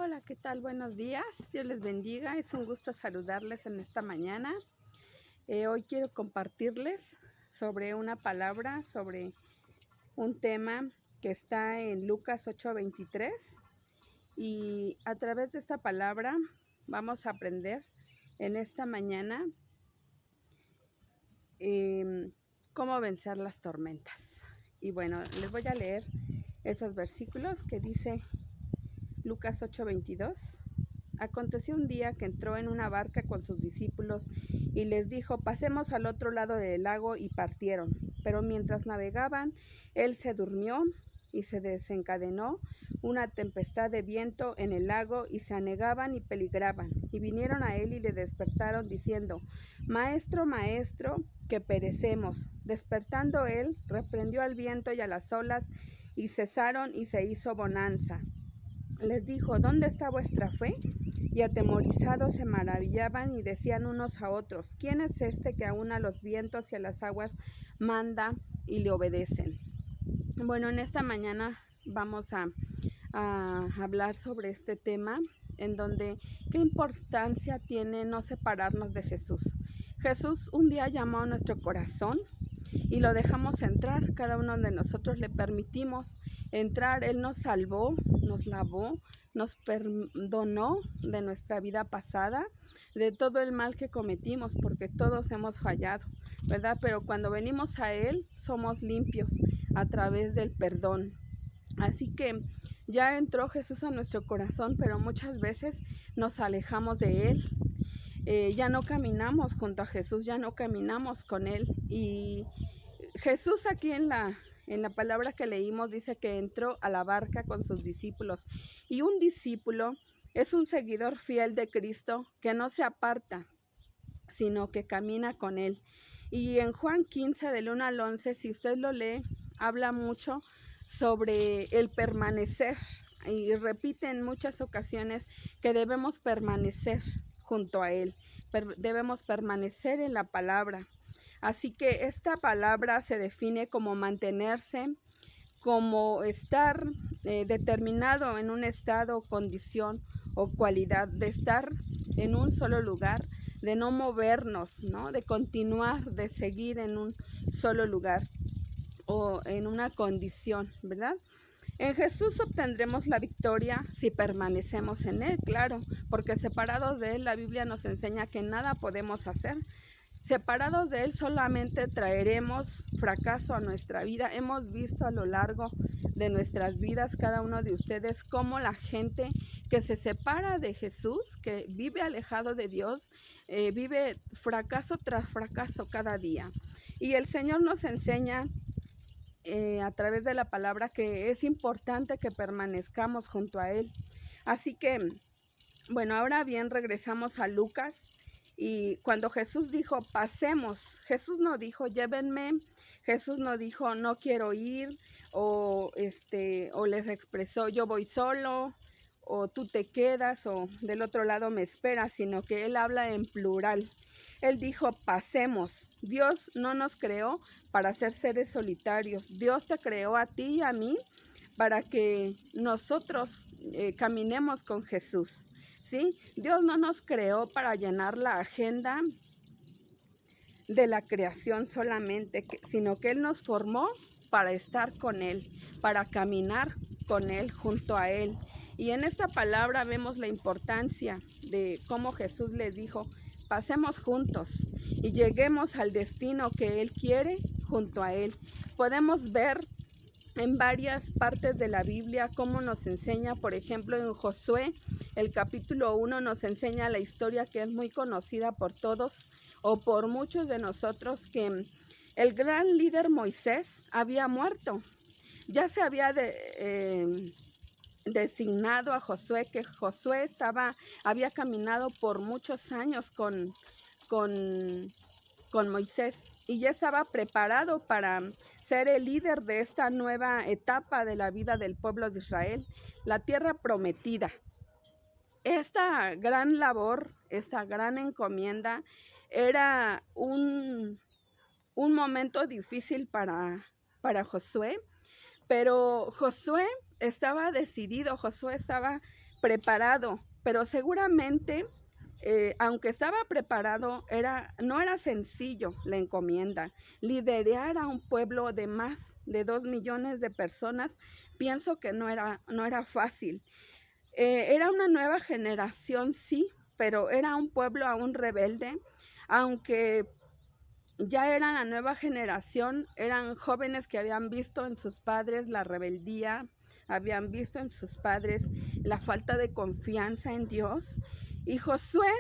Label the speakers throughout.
Speaker 1: Hola, ¿qué tal? Buenos días. Dios les bendiga. Es un gusto saludarles en esta mañana. Hoy quiero compartirles sobre una palabra, sobre un tema que está en Lucas 8:23. Y a través de esta palabra vamos a aprender en esta mañana cómo vencer las tormentas. Y bueno, les voy a leer esos versículos que dice Lucas 8:22. Aconteció un día que entró en una barca con sus discípulos y les dijo: pasemos al otro lado del lago, y partieron. Pero mientras navegaban, él se durmió y se desencadenó una tempestad de viento en el lago, y se anegaban y peligraban. Y vinieron a él y le despertaron diciendo: Maestro, maestro, que perecemos. Despertando él, reprendió al viento y a las olas, y cesaron, y se hizo bonanza. Les dijo: ¿dónde está vuestra fe? Y atemorizados se maravillaban y decían unos a otros: ¿quién es este que aún a los vientos y a las aguas manda y le obedecen? Bueno, en esta mañana vamos a hablar sobre este tema, en donde qué importancia tiene no separarnos de Jesús. Jesús un día llamó a nuestro corazón y lo dejamos entrar. Cada uno de nosotros le permitimos entrar. Él nos salvó, nos lavó, nos perdonó de nuestra vida pasada, de todo el mal que cometimos, porque todos hemos fallado, ¿verdad? Pero cuando venimos a Él, somos limpios a través del perdón. Así que ya entró Jesús a nuestro corazón, pero muchas veces nos alejamos de Él. Ya no caminamos junto a Jesús, ya no caminamos con Él. Y Jesús aquí en la palabra que leímos dice que entró a la barca con sus discípulos. Y un discípulo es un seguidor fiel de Cristo que no se aparta, sino que camina con Él. Y en Juan 15, del 1 al 11, si usted lo lee, habla mucho sobre el permanecer. Y repite en muchas ocasiones que debemos permanecer junto a Él. Debemos permanecer en la palabra. Así que esta palabra se define como mantenerse, como estar determinado en un estado, condición o cualidad, de estar en un solo lugar, de no movernos, ¿no? De continuar, de seguir en un solo lugar o en una condición, ¿verdad? En Jesús obtendremos la victoria si permanecemos en Él, claro, porque separados de Él, la Biblia nos enseña que nada podemos hacer. Separados de Él solamente traeremos fracaso a nuestra vida. Hemos visto a lo largo de nuestras vidas, cada uno de ustedes, cómo la gente que se separa de Jesús, que vive alejado de Dios, vive fracaso tras fracaso cada día. Y el Señor nos enseña a través de la palabra que es importante que permanezcamos junto a Él. Así que, bueno, ahora bien, regresamos a Lucas. Y cuando Jesús dijo: pasemos, Jesús no dijo: llévenme, Jesús no dijo: no quiero ir, o les expresó: yo voy solo, o tú te quedas, o del otro lado me esperas, sino que Él habla en plural. Él dijo: pasemos. Dios no nos creó para ser seres solitarios. Dios te creó a ti y a mí para que nosotros caminemos con Jesús, ¿sí? Dios no nos creó para llenar la agenda de la creación solamente, sino que Él nos formó para estar con Él, para caminar con Él, junto a Él. Y en esta palabra vemos la importancia de cómo Jesús le dijo: pasemos juntos y lleguemos al destino que Él quiere junto a Él. Podemos ver en varias partes de la Biblia cómo nos enseña, por ejemplo, en Josué, el capítulo 1 nos enseña la historia que es muy conocida por todos o por muchos de nosotros, que el gran líder Moisés había muerto. Ya se había designado a Josué, que Josué había caminado por muchos años con Moisés, y ya estaba preparado para ser el líder de esta nueva etapa de la vida del pueblo de Israel, la tierra prometida. Esta gran labor, esta gran encomienda, era un momento difícil para Josué, pero Josué estaba decidido, Josué estaba preparado, pero seguramente, aunque estaba preparado, no era sencillo la encomienda. Liderar a un pueblo de más de 2 millones de personas, pienso que no era fácil. Era una nueva generación, sí, pero era un pueblo aún rebelde, aunque ya era la nueva generación, eran jóvenes que habían visto en sus padres la rebeldía, habían visto en sus padres la falta de confianza en Dios, y Josué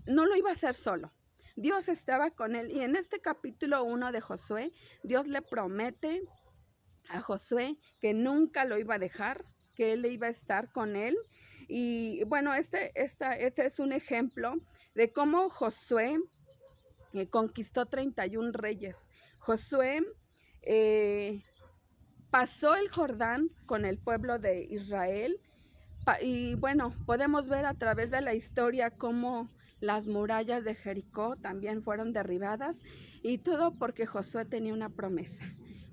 Speaker 1: no lo iba a hacer solo. Dios estaba con él, y en este capítulo 1 de Josué, Dios le promete a Josué que nunca lo iba a dejar, que él iba a estar con él. Y bueno, este es un ejemplo de cómo Josué conquistó 31 reyes. Josué pasó el Jordán con el pueblo de Israel. Y bueno, podemos ver a través de la historia cómo las murallas de Jericó también fueron derribadas, y todo porque Josué tenía una promesa.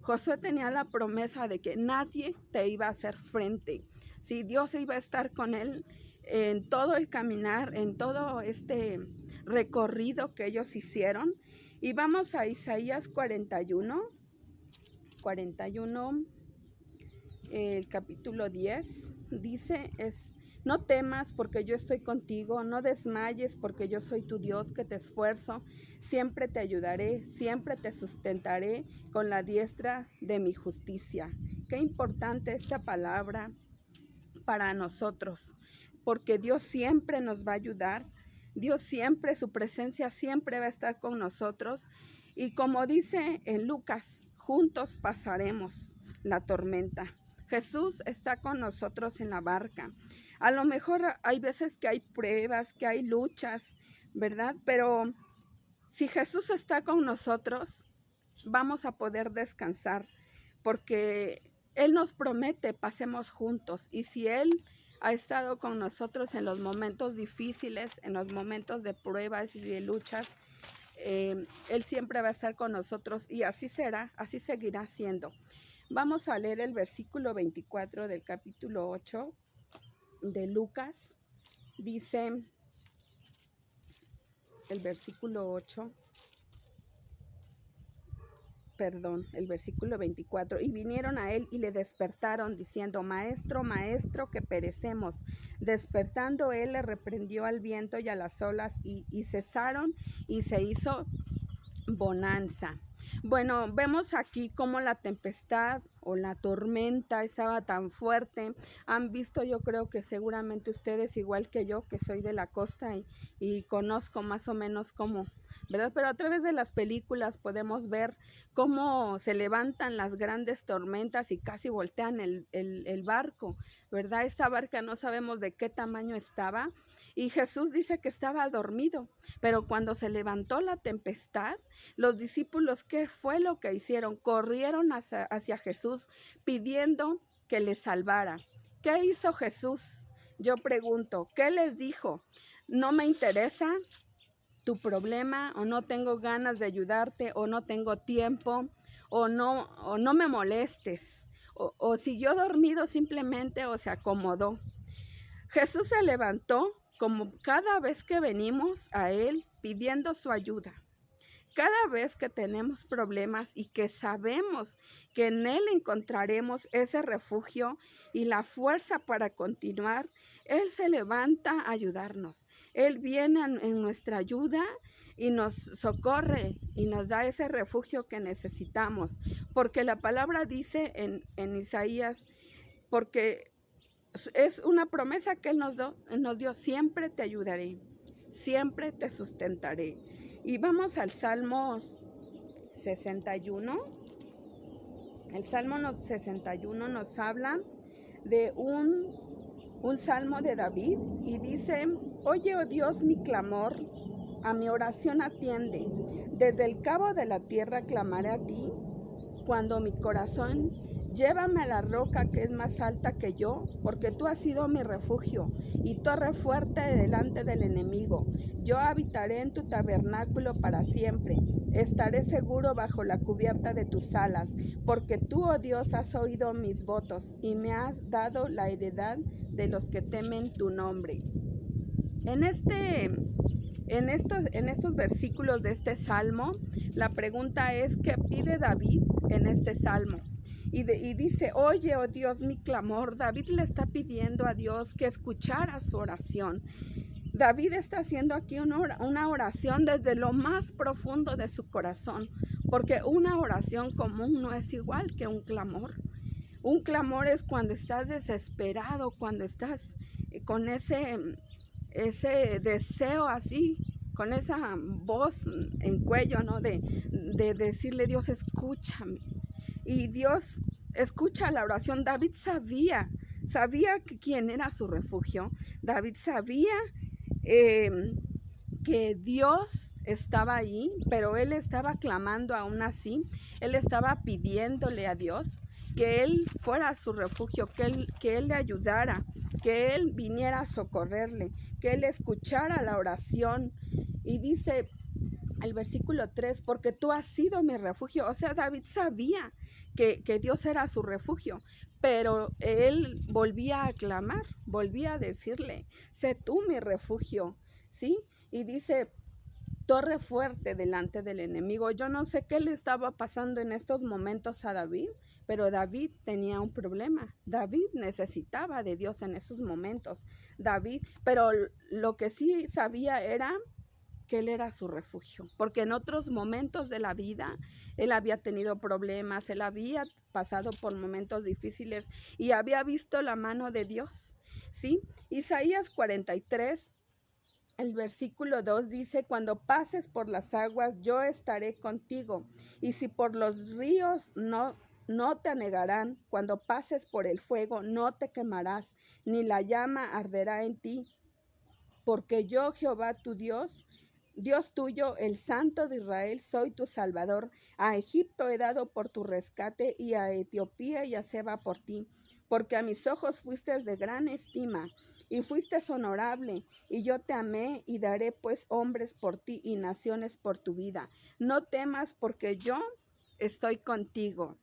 Speaker 1: Josué tenía la promesa de que nadie te iba a hacer frente. Si Dios iba a estar con él en todo el caminar, en todo este recorrido que ellos hicieron. Y vamos a Isaías 41, el capítulo 10, dice, no temas porque yo estoy contigo, no desmayes porque yo soy tu Dios que te esfuerzo, siempre te ayudaré, siempre te sustentaré con la diestra de mi justicia. Qué importante esta palabra para nosotros, porque Dios siempre nos va a ayudar, Dios siempre, su presencia siempre va a estar con nosotros, y como dice en Lucas, juntos pasaremos la tormenta. Jesús está con nosotros en la barca. A lo mejor hay veces que hay pruebas, que hay luchas, ¿verdad? Pero si Jesús está con nosotros, vamos a poder descansar, porque Él nos promete pasemos juntos. Y si Él ha estado con nosotros en los momentos difíciles, en los momentos de pruebas y de luchas, Él siempre va a estar con nosotros, y así será, así seguirá siendo. Vamos a leer el versículo 24 del capítulo 8 de Lucas. Dice el versículo 8, el versículo 24, y vinieron a él y le despertaron diciendo, maestro, maestro, que perecemos. Despertando él le reprendió al viento y a las olas, y cesaron, y se hizo bonanza. Bueno, vemos aquí cómo la tempestad o la tormenta estaba tan fuerte. Han visto, yo creo que seguramente ustedes, igual que yo, que soy de la costa y conozco más o menos cómo, ¿verdad? Pero a través de las películas podemos ver cómo se levantan las grandes tormentas y casi voltean el barco, ¿verdad? Esta barca no sabemos de qué tamaño estaba, y Jesús dice que estaba dormido, pero cuando se levantó la tempestad, los discípulos, ¿qué fue lo que hicieron? Corrieron hacia Jesús pidiendo que les salvara. ¿Qué hizo Jesús? Yo pregunto, ¿qué les dijo? No me interesa tu problema, o no tengo ganas de ayudarte, o no tengo tiempo, o no me molestes, o siguió dormido simplemente, o se acomodó. Jesús se levantó como cada vez que venimos a Él pidiendo su ayuda. Cada vez que tenemos problemas y que sabemos que en Él encontraremos ese refugio y la fuerza para continuar, Él se levanta a ayudarnos. Él viene en nuestra ayuda y nos socorre y nos da ese refugio que necesitamos. Porque la palabra dice en Isaías, porque es una promesa que Él nos dio, siempre te ayudaré, siempre te sustentaré. Y vamos al Salmo 61. El Salmo 61 nos habla de un salmo de David, y dice, oye, oh Dios, mi clamor, a mi oración atiende. Desde el cabo de la tierra clamaré a ti, cuando mi corazón llévame a la roca que es más alta que yo, porque tú has sido mi refugio y torre fuerte delante del enemigo. Yo habitaré en tu tabernáculo para siempre. Estaré seguro bajo la cubierta de tus alas, porque tú, oh Dios, has oído mis votos y me has dado la heredad de los que temen tu nombre. En estos versículos de este salmo, la pregunta es: ¿qué pide David en este salmo? Y dice: oye, oh Dios, mi clamor. David le está pidiendo a Dios que escuchara su oración. David está haciendo aquí una oración desde lo más profundo de su corazón, porque una oración común no es igual que un clamor. Un clamor es cuando estás desesperado, cuando estás con ese deseo así, con esa voz en cuello, ¿no? De decirle: Dios, escúchame. Y Dios escucha la oración. David sabía quién era su refugio. David sabía que Dios estaba ahí, pero él estaba clamando aún así. Él estaba pidiéndole a Dios que él fuera a su refugio, que él le ayudara, que él viniera a socorrerle, que él escuchara la oración. Y dice el versículo 3: porque tú has sido mi refugio. O sea, David sabía que Dios era su refugio, pero él volvía a clamar, volvía a decirle: sé tú mi refugio, ¿sí? Y dice: torre fuerte delante del enemigo. Yo no sé qué le estaba pasando en estos momentos a David, pero David tenía un problema. David necesitaba de Dios en esos momentos. Pero lo que sí sabía era que él era su refugio, porque en otros momentos de la vida él había tenido problemas, él había pasado por momentos difíciles y había visto la mano de Dios, ¿sí? Isaías 43, el versículo 2 dice: cuando pases por las aguas, yo estaré contigo, y si por los ríos no te anegarán. Cuando pases por el fuego, no te quemarás, ni la llama arderá en ti, porque yo, Jehová tu Dios, Dios tuyo, el Santo de Israel, soy tu Salvador. A Egipto he dado por tu rescate, y a Etiopía y a Seba por ti, porque a mis ojos fuiste de gran estima, y fuiste honorable, y yo te amé, y daré pues hombres por ti y naciones por tu vida. No temas, porque yo estoy contigo.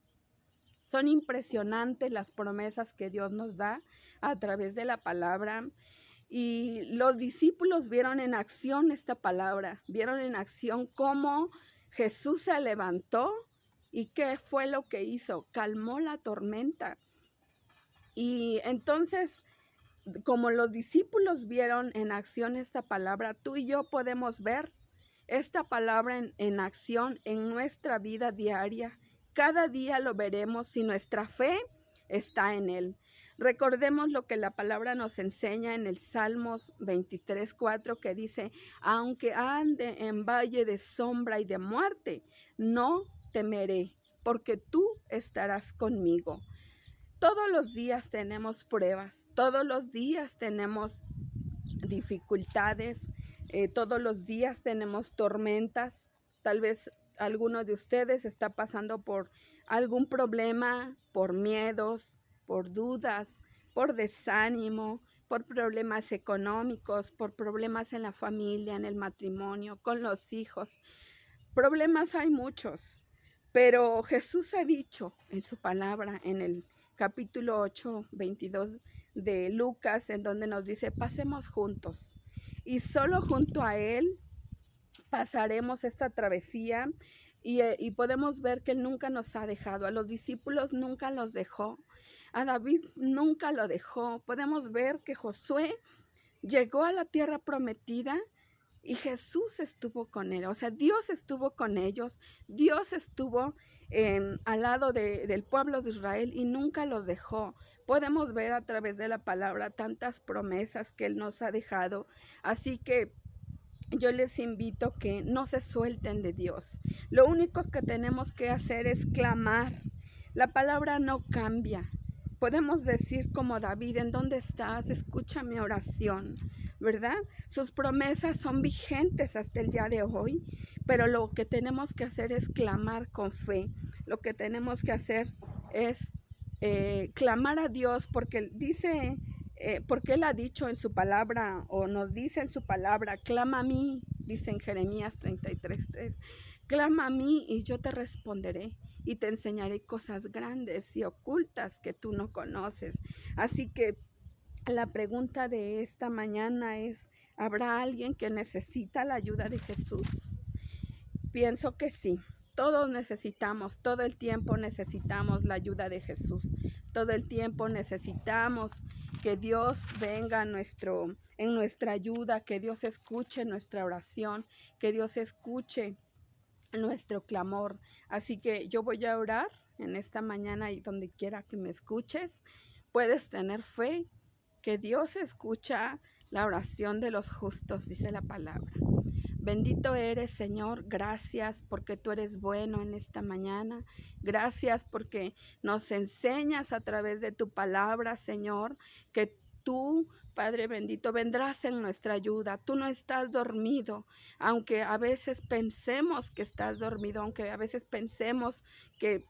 Speaker 1: Son impresionantes las promesas que Dios nos da a través de la palabra. Y los discípulos vieron en acción esta palabra, vieron en acción cómo Jesús se levantó y qué fue lo que hizo: calmó la tormenta. Y entonces, como los discípulos vieron en acción esta palabra, tú y yo podemos ver esta palabra en acción en nuestra vida diaria. Cada día lo veremos si nuestra fe está en él. Recordemos lo que la palabra nos enseña en el Salmos 23:4, que dice: aunque ande en valle de sombra y de muerte, no temeré, porque tú estarás conmigo. Todos los días tenemos pruebas, todos los días tenemos dificultades, todos los días tenemos tormentas. Tal vez alguno de ustedes está pasando por algún problema, por miedos, por dudas, por desánimo, por problemas económicos, por problemas en la familia, en el matrimonio, con los hijos. Problemas hay muchos, pero Jesús ha dicho en su palabra, en el capítulo 8, 22 de Lucas, en donde nos dice: pasemos juntos, y solo junto a Él pasaremos esta travesía. Y podemos ver que Él nunca nos ha dejado. A los discípulos nunca los dejó, a David nunca lo dejó. Podemos ver que Josué llegó a la tierra prometida y Jesús estuvo con él. O sea, Dios estuvo con ellos. Dios estuvo al lado del pueblo de Israel y nunca los dejó. Podemos ver a través de la palabra tantas promesas que Él nos ha dejado. Así que yo les invito que no se suelten de Dios. Lo único que tenemos que hacer es clamar. La palabra no cambia. Podemos decir como David: ¿en dónde estás? Escucha mi oración, ¿verdad? Sus promesas son vigentes hasta el día de hoy, pero lo que tenemos que hacer es clamar con fe. Lo que tenemos que hacer es clamar a Dios, porque dice, porque Él ha dicho en su palabra, o nos dice en su palabra: clama a mí, dice en Jeremías 33:3, clama a mí y yo te responderé, y te enseñaré cosas grandes y ocultas que tú no conoces. Así que La pregunta de esta mañana es, ¿habrá alguien que necesita la ayuda de Jesús? Pienso que sí. Todos necesitamos, todo el tiempo necesitamos la ayuda de Jesús. Todo el tiempo necesitamos que Dios venga en nuestra ayuda, que Dios escuche nuestra oración, que Dios escuche nuestro clamor. Así que yo voy a orar en esta mañana y donde quiera que me escuches, puedes tener fe que Dios escucha la oración de los justos, dice la palabra. Bendito eres, Señor, gracias porque tú eres bueno en esta mañana. Gracias porque nos enseñas a través de tu palabra, Señor, que tú, Padre bendito, vendrás en nuestra ayuda. Tú no estás dormido, aunque a veces pensemos que estás dormido, aunque a veces pensemos que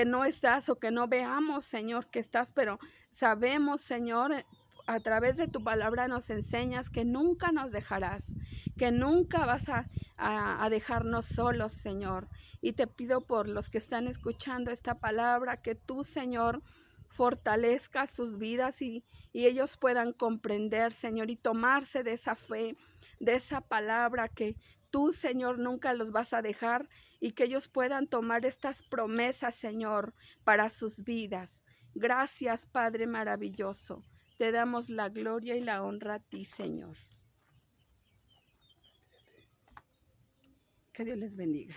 Speaker 1: no estás o que no veamos, Señor, que estás, pero sabemos, Señor, a través de tu palabra nos enseñas que nunca nos dejarás, que nunca vas a dejarnos solos, Señor. Y te pido por los que están escuchando esta palabra, que tú, Señor, fortalezcas sus vidas y ellos puedan comprender, Señor, y tomarse de esa fe, de esa palabra que tú, Señor, nunca los vas a dejar y que ellos puedan tomar estas promesas, Señor, para sus vidas. Gracias, Padre maravilloso. Te damos la gloria y la honra a ti, Señor. Que Dios les bendiga.